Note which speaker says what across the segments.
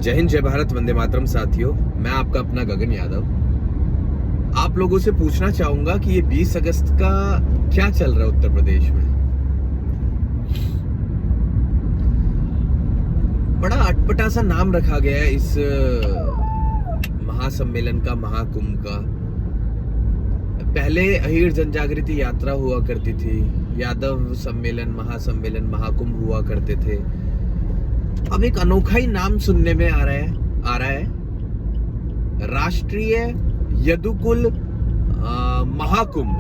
Speaker 1: जय हिंद, जय भारत, वंदे मातरम। साथियों, मैं आपका अपना गगन यादव आप लोगों से पूछना चाहूंगा कि ये 20 अगस्त का क्या चल रहा है उत्तर प्रदेश में। बड़ा अटपटा सा नाम रखा गया है इस महासम्मेलन का, महाकुंभ का। पहले अहीर जनजागृति यात्रा हुआ करती थी, यादव सम्मेलन, महासम्मेलन, महाकुंभ हुआ करते थे। अब एक अनोखा ही नाम सुनने में आ रहा है राष्ट्रीय यदुकुल महाकुंभ।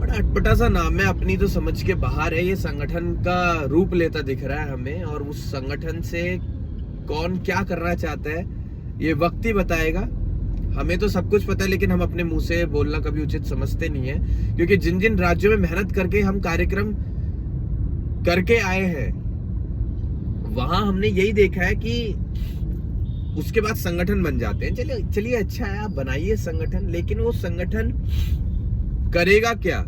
Speaker 1: बड़ा अटपटा सा नाम है, अपनी तो समझ के बाहर है। ये संगठन का रूप लेता दिख रहा है हमें, और उस संगठन से कौन क्या करना चाहता है ये वक्त ही बताएगा। हमें तो सब कुछ पता है, लेकिन हम अपने मुंह से बोलना कभी उचित समझते नहीं है, क्योंकि जिन जिन राज्यों में मेहनत करके हम कार्यक्रम करके आए हैं, वहां हमने यही देखा है कि उसके बाद संगठन बन जाते हैं। चलिए अच्छा है, आप बनाइए संगठन, लेकिन वो संगठन करेगा क्या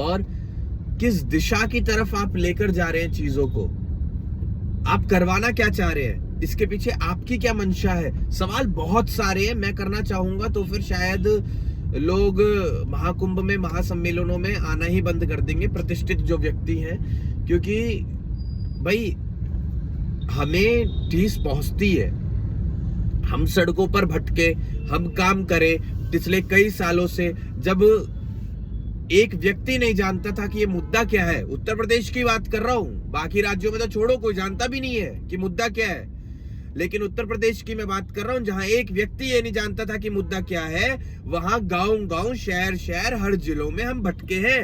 Speaker 1: और किस दिशा की तरफ आप लेकर जा रहे हैं चीजों को, आप करवाना क्या चाह रहे हैं, इसके पीछे आपकी क्या मंशा है। सवाल बहुत सारे हैं, मैं करना चाहूंगा तो फिर शायद लोग महाकुंभ में, महासम्मेलनों में आना ही बंद कर देंगे, प्रतिष्ठित जो व्यक्ति हैं, क्योंकि भाई हमें ठेस पहुंचती है। हम सड़कों पर भटके, हम काम करें पिछले कई सालों से, जब एक व्यक्ति नहीं जानता था कि ये मुद्दा क्या है। उत्तर प्रदेश की बात कर रहा हूं, बाकी राज्यों में तो छोड़ो, कोई जानता भी नहीं है कि मुद्दा क्या है। लेकिन उत्तर प्रदेश की मैं बात कर रहा हूं, जहां एक व्यक्ति ये नहीं जानता था कि मुद्दा क्या है, वहां गांव-गांव, शहर-शहर, हर जिलों में हम भटके हैं।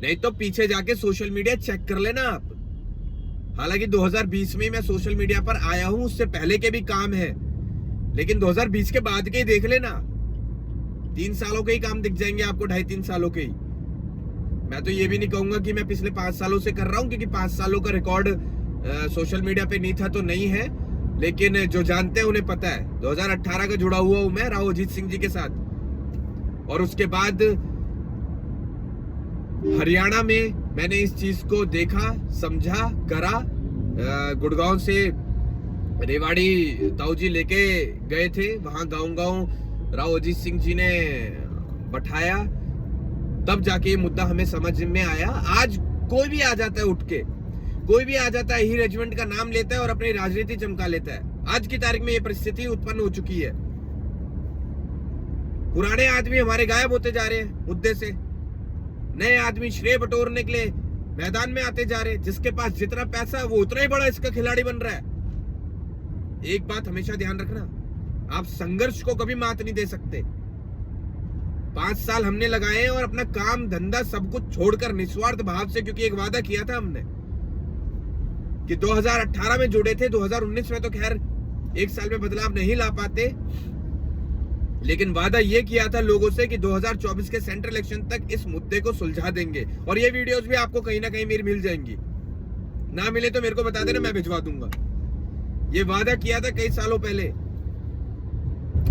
Speaker 1: नहीं तो पीछे जाके सोशल मीडिया चेक कर लेना आप। हालांकि 2020 में मैं सोशल मीडिया पर आया हूं, उससे पहले के भी काम है, लेकिन 2020 के बाद के ही देख लेना। 3 सालों के ही काम दिख जाएंगे आपको, 2.5-3 सालों के ही। मैं तो ये भी नहीं कहूंगा कि मैं पिछले 5 सालों से कर रहा हूं, क्योंकि 5 सालों का रिकॉर्ड सोशल मीडिया पे नहीं था तो नहीं है, लेकिन जो जानते हैं उन्हें पता है। 2018 का जुड़ा हुआ हूं मैं राव अजीत सिंह जी के साथ, और उसके बाद हरियाणा में मैंने इस चीज को देखा, समझा, करा। गुड़गांव से रेवाड़ी ताऊ जी लेके गए थे, वहां गांव-गांव राव अजीत सिंह जी ने बैठाया, तब जाके ये मुद्दा हमें समझ में आया। आज कोई भी आ जाता है, उठ के कोई भी आ जाता है, ही रेजिमेंट का नाम लेता है और अपनी राजनीति चमका लेता है। आज की तारीख में ये परिस्थिति उत्पन्न हो चुकी है। पुराने आदमी हमारे गायब होते जा रहे हैं मुद्दे से, नए आदमी श्रेय बटोरने के लिए मैदान में आते जा रहे हैं। जिसके पास जितना पैसा है वो उतना ही बड़ा इसका खिलाड़ी बन रहा है। एक बात हमेशा ध्यान रखना, आप संघर्ष को कभी मात नहीं दे सकते। 5 साल हमने लगाए हैं, और अपना काम धंधा सब कुछ छोड़कर निस्वार्थ भाव से, क्योंकि एक वादा किया था हमने कि 2018 में जुड़े थे, 2019 में तो खैर 1 साल में बदलाव नहीं ला पाते, लेकिन वादा ये किया था लोगों से कि 2024 के सेंट्रल इलेक्शन तक इस मुद्दे को सुलझा देंगे। और ये वीडियोस भी आपको कहीं ना कहीं मेरी मिल जाएंगी, ना मिले तो मेरे को बता देना, मैं भिजवा दूंगा। ये वादा किया था कई सालों पहले,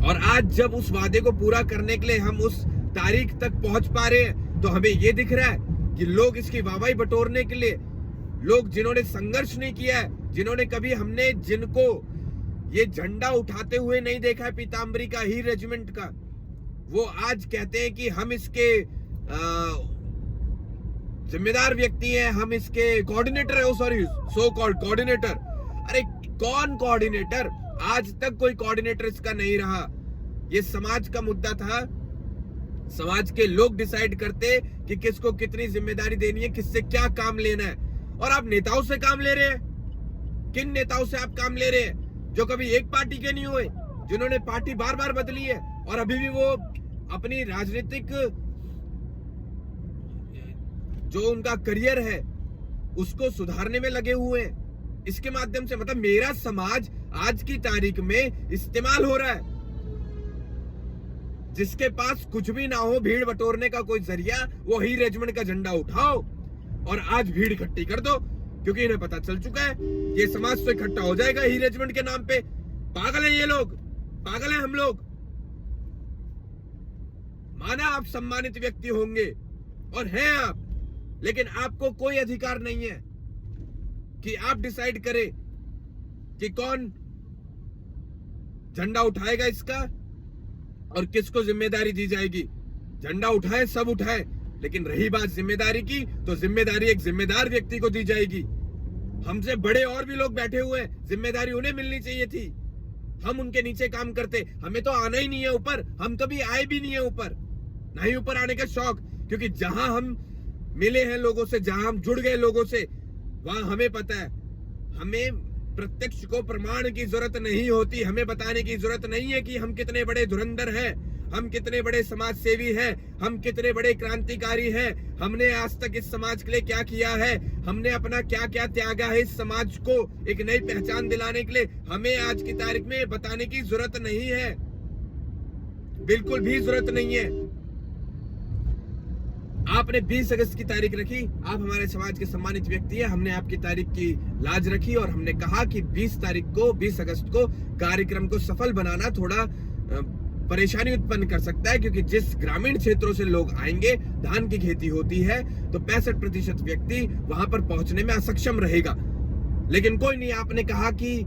Speaker 1: और आज जब उस वादे को पूरा करने के लिए हम उस तारीख तक पहुंच पा रहे हैं, तो हमें ये दिख रहा है कि लोग इसकी वाहवाही बटोरने के लिए, लोग जिन्होंने संघर्ष नहीं किया है, जिन्होंने कभी, हमने जिनको ये झंडा उठाते हुए नहीं देखा है पीताम्बरी का, ही रेजिमेंट का, वो आज कहते हैं कि हम इसके जिम्मेदार व्यक्ति हैं, हम इसके कोऑर्डिनेटर है। Sorry, so called coordinator. अरे कौन कोऑर्डिनेटर? आज तक कोई कोऑर्डिनेटर इसका नहीं रहा। ये समाज का मुद्दा था, समाज के लोग डिसाइड करते कि किसको कितनी जिम्मेदारी देनी है, किससे क्या काम लेना है। और आप नेताओं से काम ले रहे हैं। किन नेताओं से आप काम ले रहे हैं? जो कभी एक पार्टी के नहीं हुए, जिन्होंने पार्टी बार बार बदली है, और अभी भी वो अपनी राजनीतिक जो उनका करियर है उसको सुधारने में लगे हुए हैं। इसके माध्यम से, मतलब मेरा समाज आज की तारीख में इस्तेमाल हो रहा है। जिसके पास कुछ भी ना हो, भीड़ बटोरने का कोई जरिया, वो ही रेजिमेंट का झंडा उठाओ और आज भीड़ इकट्ठी कर दो, क्योंकि इन्हें पता चल चुका है ये समाज तो इकट्ठा हो जाएगा ही रेजिमेंट के नाम पे। पागल है ये लोग, पागल है हम लोग। माना आप सम्मानित व्यक्ति होंगे, और हैं आप, लेकिन आपको कोई अधिकार नहीं है कि आप डिसाइड करें कि कौन झंडा उठाएगा इसका और किसको जिम्मेदारी दी जाएगी। झंडा उठाए सब उठाए, लेकिन रही बात जिम्मेदारी की, तो जिम्मेदारी एक जिम्मेदार व्यक्ति को दी जाएगी। हमसे बड़े और भी लोग बैठे हुए हैं, जिम्मेदारी उन्हें मिलनी चाहिए थी। हम उनके नीचे काम करते, हमें तो आना ही नहीं है ऊपर, हम कभी आए भी नहीं है ऊपर, ना ही ऊपर आने का शौक, क्योंकि जहां हम मिले हैं लोगों से, जहां हम जुड़ गए लोगों से, वहां हमें पता है, हमें प्रत्यक्ष को प्रमाण की जरूरत नहीं होती, हमें बताने की जरूरत नहीं है कि हम कितने बड़े धुरंधर हैं, हम कितने बड़े समाज सेवी हैं, हम कितने बड़े क्रांतिकारी हैं, हमने आज तक इस समाज के लिए क्या किया है, हमने अपना क्या क्या त्यागा है इस समाज को एक नई पहचान दिलाने के लिए। हमें आज की तारीख में बताने की जरूरत नहीं है, बिल्कुल भी जरूरत नहीं है। आपने 20 अगस्त की तारीख रखी, आप हमारे समाज के सम्मानित व्यक्ति हैं, हमने आपकी तारीख की लाज रखी और हमने कहा कि 20 अगस्त को कार्यक्रम को सफल बनाना थोड़ा परेशानी उत्पन्न कर सकता है, क्योंकि जिस ग्रामीण क्षेत्रों से लोग आएंगे, धान की खेती होती है, तो 65% व्यक्ति वहां पर पहुंचने में असक्षम रहेगा। लेकिन कोई नहीं, आपने कहा कि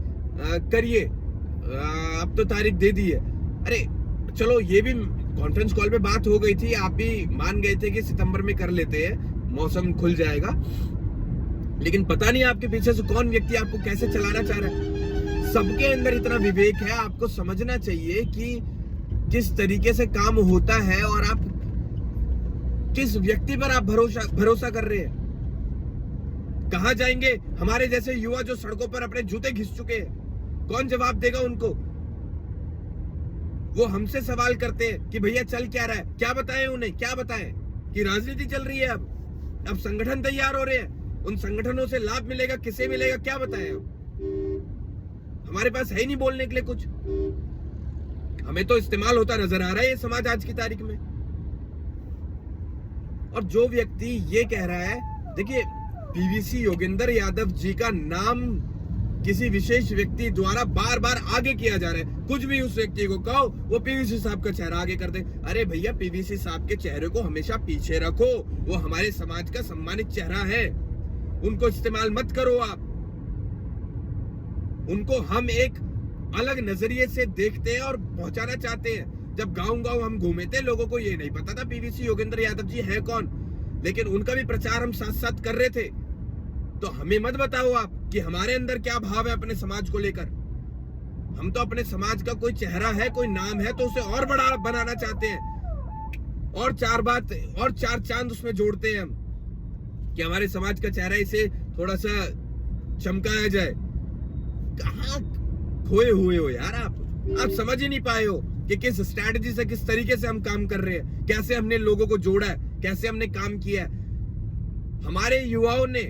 Speaker 1: करिए, अब तो तारीख दे दी है। अरे चलो, ये भी कॉन्फ्रेंस कॉल पे बात हो गई थी, आप भी मान गए थे कि सितंबर में कर लेते हैं, मौसम खुल जाएगा। लेकिन पता नहीं आपके पीछे से कौन व्यक्ति आपको कैसे चलाना चाह रहा है। सबके अंदर इतना विवेक है, आपको समझना चाहिए कि किस तरीके से काम होता है और आप किस व्यक्ति पर आप भरोसा कर रहे हैं। कहां जाएंगे हमारे जैसे युवा जो सड़कों पर अपने जूते घिस चुके हैं, कौन जवाब देगा उनको? वो हमसे सवाल करते हैं कि भैया चल क्या रहा है, क्या बताएं उन्हें, क्या बताएं कि राजनीति चल रही है, अब संगठन तैयार हो रहे हैं, उन संगठनों से लाभ मिलेगा, किसे मिलेगा, क्या बताएं? हमारे पास है ही नहीं बोलने के लिए कुछ। हमें तो इस्तेमाल होता नजर आ रहा है ये समाज आज की तारीख में। और जो व्यक्ति ये कह रहा है, देखिए पीवीसी योगेंद्र यादव जी का नाम किसी विशेष व्यक्ति द्वारा बार बार आगे किया जा रहा है। कुछ भी उस व्यक्ति को कहो, वो पीवीसी साहब का चेहरा आगे कर दे। अरे भैया, पीवीसी साहब के चेहरे को हमेशा पीछे रखो, वो हमारे समाज का सम्मानित चेहरा है, उनको इस्तेमाल मत करो आप। उनको हम एक अलग नजरिए से देखते हैं और पहुंचाना चाहते हैं। जब गांव हम घूमे थे, लोगों को ये नहीं पता था पीवीसी योगेंद्र यादव जी है कौन, लेकिन उनका भी प्रचार हम साथ साथ कर रहे थे। तो हमें मत बताओ आप कि हमारे अंदर क्या भाव है अपने समाज को लेकर। हम तो अपने समाज का कोई चेहरा है, कोई नाम है, तो उसे और बड़ा बनाना चाहते हैं, और चार चांद उसमें जोड़ते हैं हम कि हमारे समाज का चेहरा इसे थोड़ा सा चमकाया जाए। कहां खोए हुए हो यार आप समझ ही नहीं पाए हो कि किस स्ट्रैटेजी से, किस तरीके से हम काम कर रहे हैं, कैसे हमने लोगों को जोड़ा है, कैसे हमने काम किया है। हमारे युवाओं ने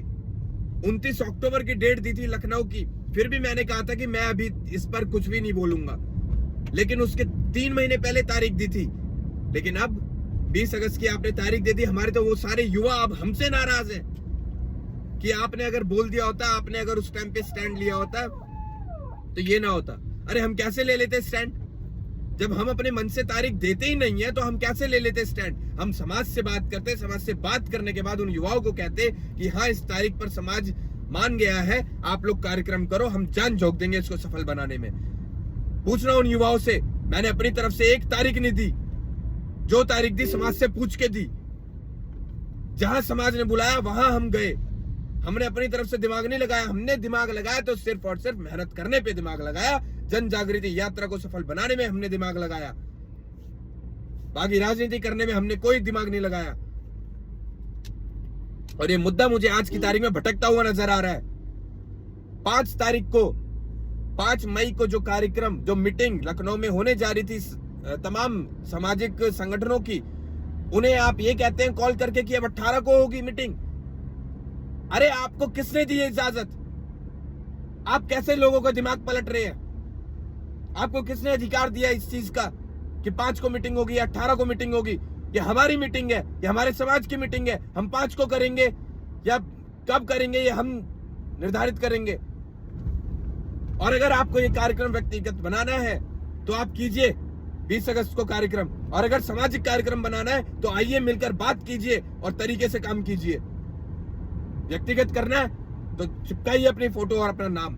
Speaker 1: 29 अक्टूबर की डेट दी थी लखनऊ की, फिर भी मैंने कहा था कि मैं अभी इस पर कुछ भी नहीं बोलूंगा, लेकिन उसके 3 महीने पहले तारीख दी थी। लेकिन अब 20 अगस्त की आपने तारीख दे दी। हमारे तो वो सारे युवा अब हमसे नाराज हैं कि आपने अगर बोल दिया होता, आपने अगर उस टाइम पे स्टैंड लिया होता तो ये ना होता। अरे हम कैसे ले लेते स्टैंड? जब हम अपने मन से तारीख देते ही नहीं है तो हम कैसे ले लेते स्टैंड? हम समाज से बात करते, समाज से बात करने के बाद उन युवाओं को कहते कि हाँ, इस तारीख पर समाज मान गया है, आप लोग कार्यक्रम करो, हम जान झोंक देंगे इसको सफल बनाने में। पूछ रहा हूं उन युवाओं से, मैंने अपनी तरफ से एक तारीख नहीं दी, जो तारीख दी समाज से पूछ के दी। जहां समाज ने बुलाया वहां हम गए, हमने अपनी तरफ से दिमाग नहीं लगाया। हमने दिमाग लगाया तो सिर्फ और सिर्फ मेहनत करने पे दिमाग लगाया, जन जागृति यात्रा को सफल बनाने में हमने दिमाग लगाया, बाकी राजनीति करने में हमने कोई दिमाग नहीं लगाया। और ये मुद्दा मुझे आज की तारीख में भटकता हुआ नजर आ रहा है। 5 मई को जो कार्यक्रम, जो मीटिंग लखनऊ में होने जा रही थी तमाम सामाजिक संगठनों की, उन्हें आप ये कहते हैं कॉल करके कि अब 18 को होगी मीटिंग। अरे आपको किसने दी इजाजत? आप कैसे लोगों का दिमाग पलट रहे हैं? आपको किसने अधिकार दिया इस चीज का कि 5 को मीटिंग होगी या 18 को मीटिंग होगी? ये हमारी मीटिंग है, ये हमारे समाज की मीटिंग है। हम 5 को करेंगे या कब करेंगे ये हम निर्धारित करेंगे। और अगर आपको ये कार्यक्रम व्यक्तिगत बनाना है तो आप कीजिए 20 अगस्त को कार्यक्रम, और अगर सामाजिक कार्यक्रम बनाना है तो आइए मिलकर बात कीजिए और तरीके से काम कीजिए। व्यक्तिगत करना है तो चिपकाइए अपनी फोटो और अपना नाम।